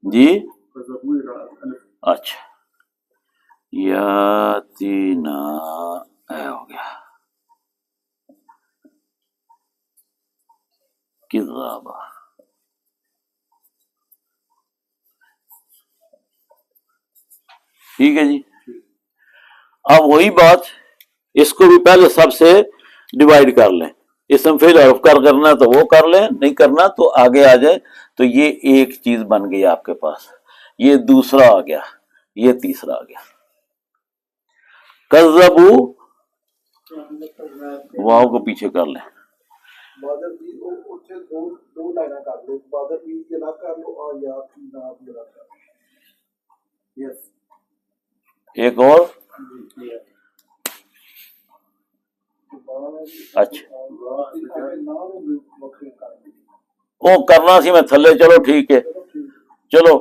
جی اچھا یاتینا ہو گیا کذابا. ٹھیک ہے جی. اب وہی بات اس کو بھی پہلے سب سے ڈیوائڈ کر لیں. اسم فعل حرف کرنا تو وہ کر لیں, نہیں کرنا تو آگے آ جائے. تو یہ ایک چیز بن گئی آپ کے پاس, یہ دوسرا آ گیا, یہ تیسرا آ گیا. کذبو واو کو پیچھے کر لیں. ایک اور اچھا وہ کرنا سی میں تھلے. چلو ٹھیک ہے, چلو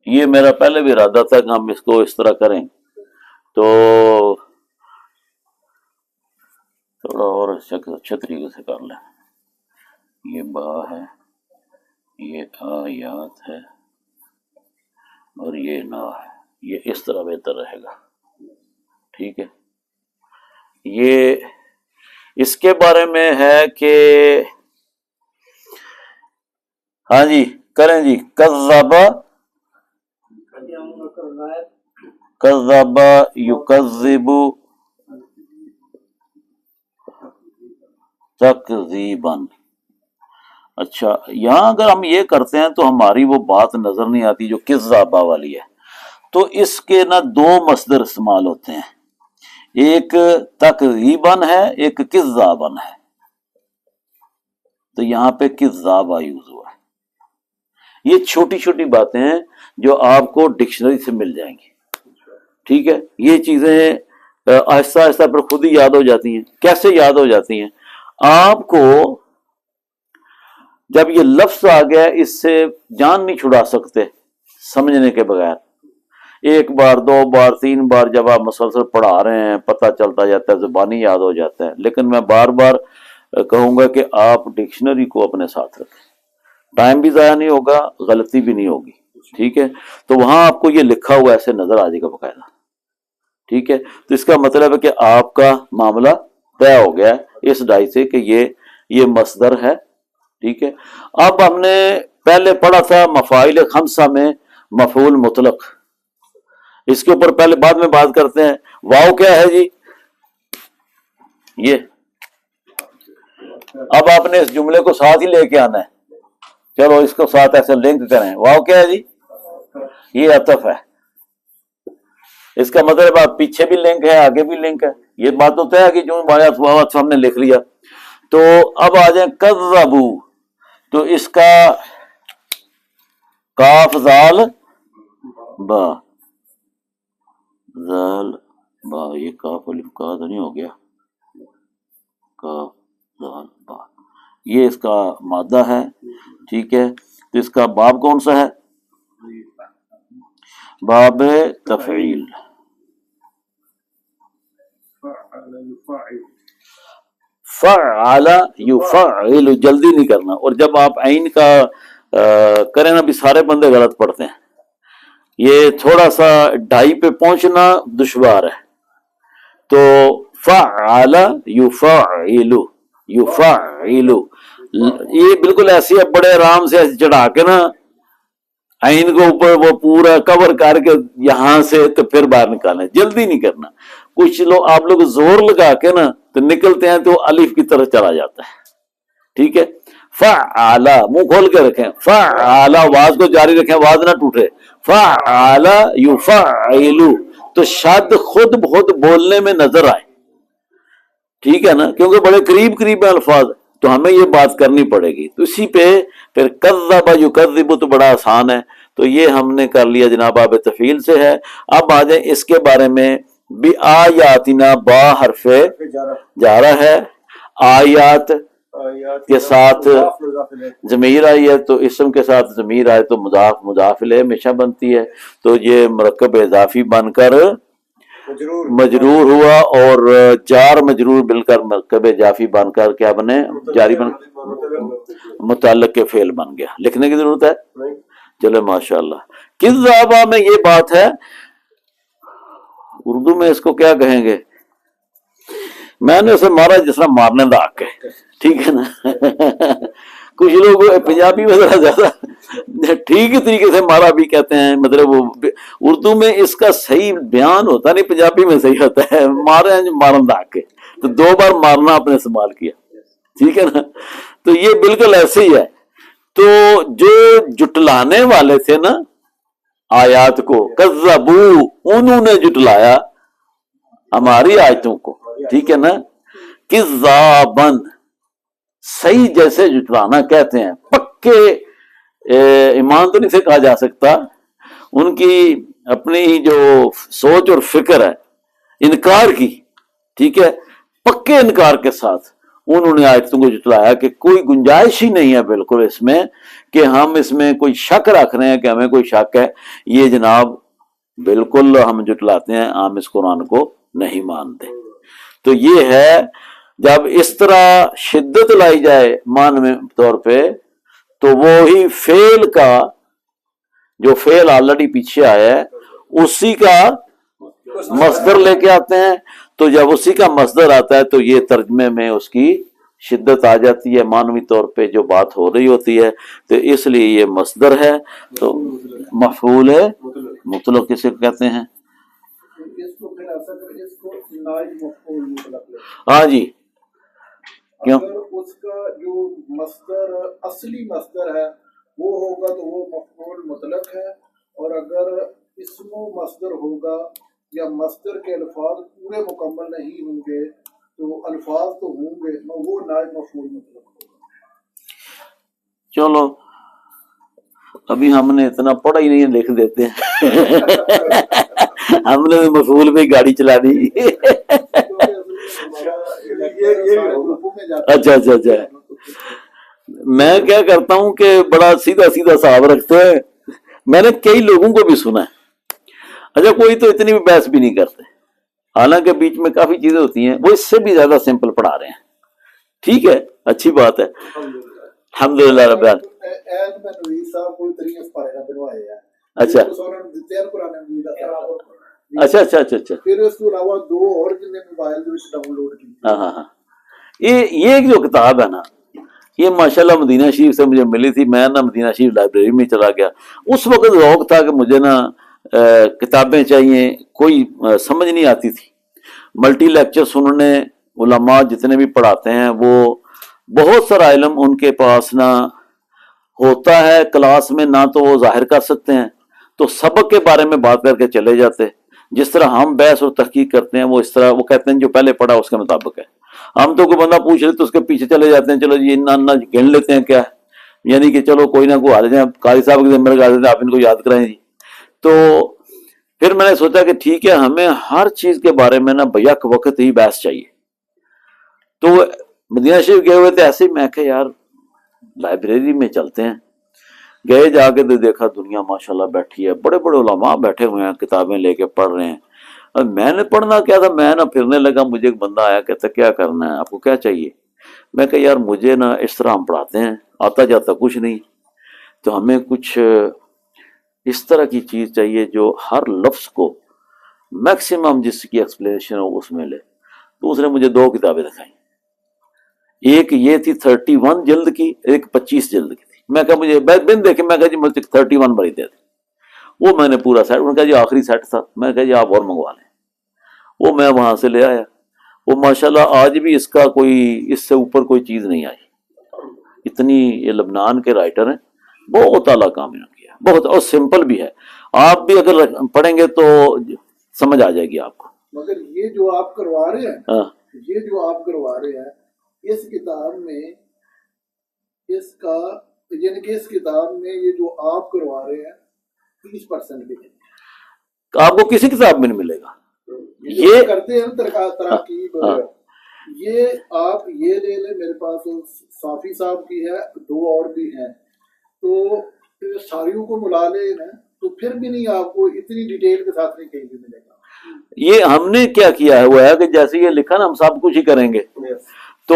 یہ میرا پہلے بھی ارادہ تھا کہ ہم اس کو اس طرح کریں, تو تھوڑا اور اچھے طریقے سے کر لیں. یہ با ہے, یہ آیات ہے, اور یہ نا ہے. یہ اس طرح بہتر رہے گا. ٹھیک ہے. یہ اس کے بارے میں ہے کہ ہاں جی کریں جی. کذبا کذبا یکذب تکذیبا. اچھا یہاں اگر ہم یہ کرتے ہیں تو ہماری وہ بات نظر نہیں آتی جو کذابا والی ہے. تو اس کے نا دو مصدر استعمال ہوتے ہیں, ایک تکذیباً ہے, ایک کذاباً ہے. تو یہاں پہ کذابا یوز ہوا ہے. یہ چھوٹی چھوٹی باتیں ہیں جو آپ کو ڈکشنری سے مل جائیں گی. ٹھیک ہے. یہ چیزیں آہستہ آہستہ پر خود ہی یاد ہو جاتی ہیں. کیسے یاد ہو جاتی ہیں؟ آپ کو جب یہ لفظ آ گیا اس سے جان نہیں چھڑا سکتے سمجھنے کے بغیر. ایک بار, دو بار, تین بار جب آپ مسلسل پڑھا رہے ہیں پتہ چلتا جاتا ہے, زبانی یاد ہو جاتا ہے. لیکن میں بار بار کہوں گا کہ آپ ڈکشنری کو اپنے ساتھ رکھیں. ٹائم بھی ضائع نہیں ہوگا, غلطی بھی نہیں ہوگی. ٹھیک ہے. تو وہاں آپ کو یہ لکھا ہوا ایسے نظر آ جائے گا باقاعدہ. ٹھیک ہے. تو اس کا مطلب ہے کہ آپ کا معاملہ طے ہو گیا ہے اس ڈائی سے کہ یہ مصدر ہے. ٹھیک ہے. اب ہم نے پہلے پڑھا تھا مفاعل خمسہ میں مفعول مطلق. اس کے اوپر پہلے بعد میں بات کرتے ہیں. واو کیا ہے جی؟ یہ اب آپ نے اس جملے کو ساتھ ہی لے کے آنا ہے. چلو اس کو ساتھ ایسے لنک کریں. واو کیا ہے جی؟ یہ عطف ہے. اس کا مطلب آپ پیچھے بھی لنک ہے, آگے بھی لنک ہے. یہ بات تو طے ہے کہ جو واو عطف ہم نے لکھ لیا. تو اب آ جائیں کذبو. تو اس کا کاف زال با, زال با, یہ کاف الف کا تو نہیں ہو گیا, کاف زال با, یہ اس کا مادہ ہے. ٹھیک ہے. تو اس کا باب کون سا ہے؟ باب تفعیل. فعل یفعل, جلدی نہیں کرنا. اور جب آپ عین کا کریں نا, بھی سارے بندے غلط پڑھتے ہیں. یہ تھوڑا سا ڈھائی پہ پہنچنا دشوار ہے. تو فعل یفعل, یفعل, یہ بالکل ایسے ہے بڑے آرام سے ایسے چڑھا کے نا عین کو اوپر وہ پورا کور کر کے یہاں سے تو پھر باہر نکالیں. جلدی نہیں کرنا. کچھ لوگ آپ لوگ زور لگا کے نا تو نکلتے ہیں تو الف کی طرف چلا جاتا ہے. ٹھیک ہے. فعل, منہ کھول کے رکھیں. فعل, آواز کو جاری رکھیں, آواز نہ ٹوٹے. فعل یفعل, تو شد خود بخود بولنے میں نظر آئے. ٹھیک ہے نا, کیونکہ بڑے قریب قریب ہیں الفاظ, تو ہمیں یہ بات کرنی پڑے گی. تو اسی پہ پھر کذب یکذب تو بڑا آسان ہے. تو یہ ہم نے کر لیا جناب, باب تفعیل سے ہے. اب آ جائیں اس کے بارے میں. بآیاتنا, با حرف جارہ ہے, آیات کے ساتھ ضمیر آئی ہے, تو اسم کے ساتھ ضمیر آئے تو مضاف مضاف الیہ ہمیشہ بنتی ہے. تو یہ مرکب اضافی بن کر مجرور ہوا اور جار مجرور مل کر مرکب اضافی بن کر کیا بنے؟ جاری بن متعلق کے فعل بن گیا. لکھنے کی ضرورت ہے؟ چلے ماشاءاللہ. کذابہ میں یہ بات ہے، اردو میں اس کو کیا کہیں گے؟ میں نے اسے مارا جس طرح مارنے دا حق ہے، ٹھیک ہے نا. کچھ لوگ پنجابی میں ذرا زیادہ ٹھیک طریقے سے مارا بھی کہتے ہیں، مطلب وہ اردو میں اس کا صحیح بیان ہوتا نہیں، پنجابی میں صحیح ہوتا ہے مارے ہیں جو مارن دا حق ہے. تو 2 بار مارنا آپ نے استعمال کیا، ٹھیک ہے نا. تو یہ بالکل ایسے ہی ہے. تو جو جٹلانے والے تھے نا آیات کو، کذبو، انہوں نے جٹلایا ہماری آیتوں کو، ٹھیک ہے نا. کذابن، صحیح جیسے جٹلانا کہتے ہیں، پکے ایمان تو نہیں سے کہا جا سکتا، ان کی اپنی جو سوچ اور فکر ہے انکار کی، ٹھیک ہے، پکے انکار کے ساتھ انہوں نے آیتوں کو جٹلایا کہ کوئی گنجائش ہی نہیں ہے بالکل اس میں کہ ہم اس میں کوئی شک رکھ رہے ہیں کہ ہمیں کوئی شک ہے. یہ جناب بالکل ہم جٹلاتے ہیں، ہم اس قرآن کو نہیں مانتے. تو یہ ہے جب اس طرح شدت لائی جائے معنی طور پہ، تو وہی فعل کا جو فعل آلریڈی پیچھے آیا ہے اسی کا مصدر لے کے آتے ہیں. تو جب اسی کا مصدر آتا ہے تو یہ ترجمے میں اس کی شدت آ جاتی ہے معنوی طور پہ جو بات ہو رہی ہوتی ہے. تو اس لیے یہ مصدر ہے. تو مفعول ہے مطلق کسے کہتے ہیں؟ ہاں جی، کیوں؟ اس کا جو مصدر اصلی مصدر ہے وہ ہوگا تو وہ مفعول مطلق ہے، اور اگر اسم و مصدر ہوگا یا مصدر کے الفاظ پورے مکمل نہیں ہوں گے تو الفاظ تو ہوں گے، وہ نائب مفعول مطلق ہوگا. چلو ابھی ہم نے اتنا پڑھا ہی نہیں ہے، لکھ دیتے ہیں. ہم نے مفعول پہ گاڑی چلا دی. اچھا اچھا اچھا. میں کیا کرتا ہوں کہ بڑا سیدھا سیدھا صاحب رکھتے ہیں. میں نے کئی لوگوں کو بھی سنا ہے، اچھا کوئی تو اتنی بھی بحث بھی نہیں کرتے، حالانکہ بیچ میں کافی چیزیں ہوتی ہیں وہ اس سے بھی زیادہ سمپل پڑھا رہے ہیں. ٹھیک ہے، اچھی بات ہے، الحمدللہ رب العالمین. اچھا اچھا اچھا اچھا اچھا. پھر اس کے علاوہ 2 اور جن نے موبائل ڈاؤن لوڈ کی. ہاں ہاں ہاں. یہ جو کتاب ہے نا، یہ ماشاءاللہ مدینہ شریف سے مجھے ملی تھی. میں نا مدینہ شریف لائبریری میں چلا گیا، اس وقت ذوق تھا کہ مجھے نا کتابیں چاہیے، کوئی سمجھ نہیں آتی تھی. ملٹی لیکچر سننے، علماء جتنے بھی پڑھاتے ہیں وہ بہت سارا علم ان کے پاس نہ ہوتا ہے کلاس میں، نہ تو وہ ظاہر کر سکتے ہیں، تو سبق کے بارے میں بات کر کے چلے جاتے. جس طرح ہم بحث اور تحقیق کرتے ہیں وہ اس طرح وہ کہتے ہیں جو پہلے پڑھا اس کے مطابق ہے. ہم تو کوئی بندہ پوچھ رہے تو اس کے پیچھے چلے جاتے ہیں، چلو یہ نہ گن لیتے ہیں کیا ہے، یعنی کہ چلو کوئی نہ کوئی آ جائیں، قاری صاحب کے ذمہ لگا دیتے ہیں آپ ان کو یاد کرائیں جی. تو پھر میں نے سوچا کہ ٹھیک ہے، ہمیں ہر چیز کے بارے میں نا بیک وقت ہی بحث چاہیے. تو مدینہ شریف گئے ہوئے تھے ایسے ہی، میں کہ یار لائبریری میں چلتے ہیں. گئے، جا کے دیکھا دنیا ماشاءاللہ بیٹھی ہے، بڑے بڑے علماء بیٹھے ہوئے ہیں کتابیں لے کے پڑھ رہے ہیں. میں نے پڑھنا کیا تھا، میں نا پھرنے لگا. مجھے ایک بندہ آیا، کہتا کیا کرنا ہے آپ کو، کیا چاہیے؟ میں کہا یار مجھے نا اس طرح ہم پڑھاتے ہیں، آتا جاتا کچھ نہیں، تو ہمیں کچھ اس طرح کی چیز چاہیے جو ہر لفظ کو میکسیمم جس کی ایکسپلینیشن ہو اس میں لے. تو اس نے مجھے 2 کتابیں دکھائیں. ایک یہ تھی 31 جلد کی، ایک 25 جلد کی تھی. میں کہا مجھے بن دیکھے، میں کہا جی مجھے 31 بڑی دے دیں. وہ میں نے پورا سیٹ، انہوں نے کہا جی آخری سیٹ تھا. میں کہا جی آپ اور منگوا لیں. وہ میں وہاں سے لے آیا. وہ ماشاءاللہ آج بھی اس کا کوئی اس سے اوپر کوئی چیز نہیں آئی. اتنی یہ لبنان کے رائٹر ہیں، بہت اعلیٰ کام انہوں نے کیا، بہت، اور سمپل بھی ہے. آپ بھی اگر پڑھیں گے تو سمجھ آ جائے گی آپ کو. مگر یہ جو آپ کروا رہے ہیں، یہ جو آپ کروا رہے ہیں اس کتاب میں، اس کا یعنی کہ اس کتاب میں یہ جو آپ کروا رہے ہیں 30% بھی نہیں، آپ کو کسی کتاب میں نہیں ملے گا. یہ کرتے ہیں تراکیب. یہ آپ یہ لے لیں، میرے پاس صافی صاحب کی ہے، 2 اور بھی ہیں، تو ساریوں کو ملا لیں نا تو پھر بھی نہیں، آپ کو اتنی ڈیٹیل کے ساتھ نہیں کہیں بھی ملے گا. یہ ہم نے کیا کیا ہے وہ ہے کہ جیسے یہ لکھا نا ہم سب کچھ ہی کریں گے، تو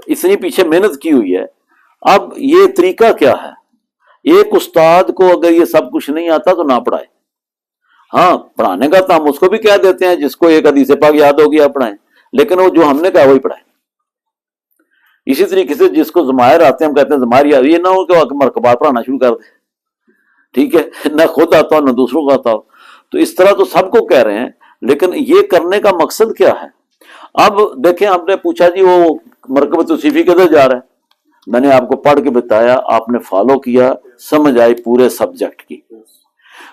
اتنی پیچھے محنت کی ہوئی ہے. اب یہ طریقہ کیا ہے؟ ایک استاد کو اگر یہ سب کچھ نہیں آتا تو نہ پڑھائے. ہاں پڑھانے کا تو ہم اس کو بھی کہہ دیتے ہیں جس کو ایک حدیث پاک یاد ہوگی آپ پڑھائیں، لیکن وہ جو ہم نے کہا وہی پڑھائے. اسی طریقے سے جس کو ضمائر آتے ہیں ہم کہتے ہیں ضمائر یاد، یہ نہ ہو کہ مرکبات پڑھانا شروع کر دے، ٹھیک ہے، نہ خود آتا ہو نہ دوسروں کو آتا ہو. تو اس طرح تو سب کو کہہ رہے ہیں، لیکن یہ کرنے کا مقصد کیا ہے؟ اب دیکھیں آپ نے پوچھا جی وہ مرکبۃ الصیفی کدھر جا رہا ہے، میں نے آپ کو پڑھ کے بتایا، آپ نے فالو کیا، سمجھ آئی پورے سبجیکٹ کی.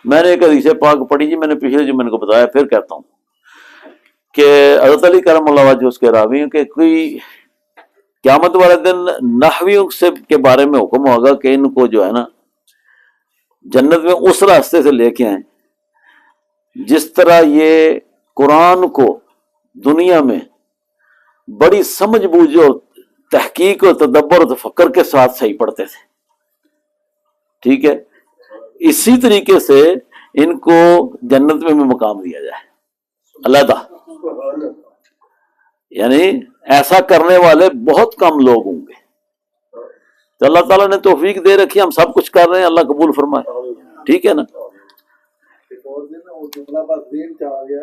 میں نے ایک حدیث پاک پڑھی جی، میں نے پچھلے جمعے کو بتایا، پھر کہتا ہوں کہ حضرت علی کرم اللہ وجہ اس کے راوی ہیں کہ کوئی قیامت والے دن نحویوں سے کے بارے میں حکم ہوگا کہ ان کو جو ہے نا جنت میں اس راستے سے لے کے آئیں جس طرح یہ قرآن کو دنیا میں بڑی سمجھ بوجھ اور تحقیق اور تدبر اور تفکر کے ساتھ صحیح پڑھتے تھے، ٹھیک ہے. اسی طریقے سے ان کو جنت میں بھی مقام دیا جائے علیحدہ. یعنی ایسا کرنے والے بہت کم لوگ ہوں گے. تو اللہ تعالیٰ نے توفیق دے رکھی، ہم سب کچھ کر رہے ہیں، اللہ قبول فرمائے، ٹھیک ہے نا. ایک اور دن وہ جملہ بس دین چاہ گیا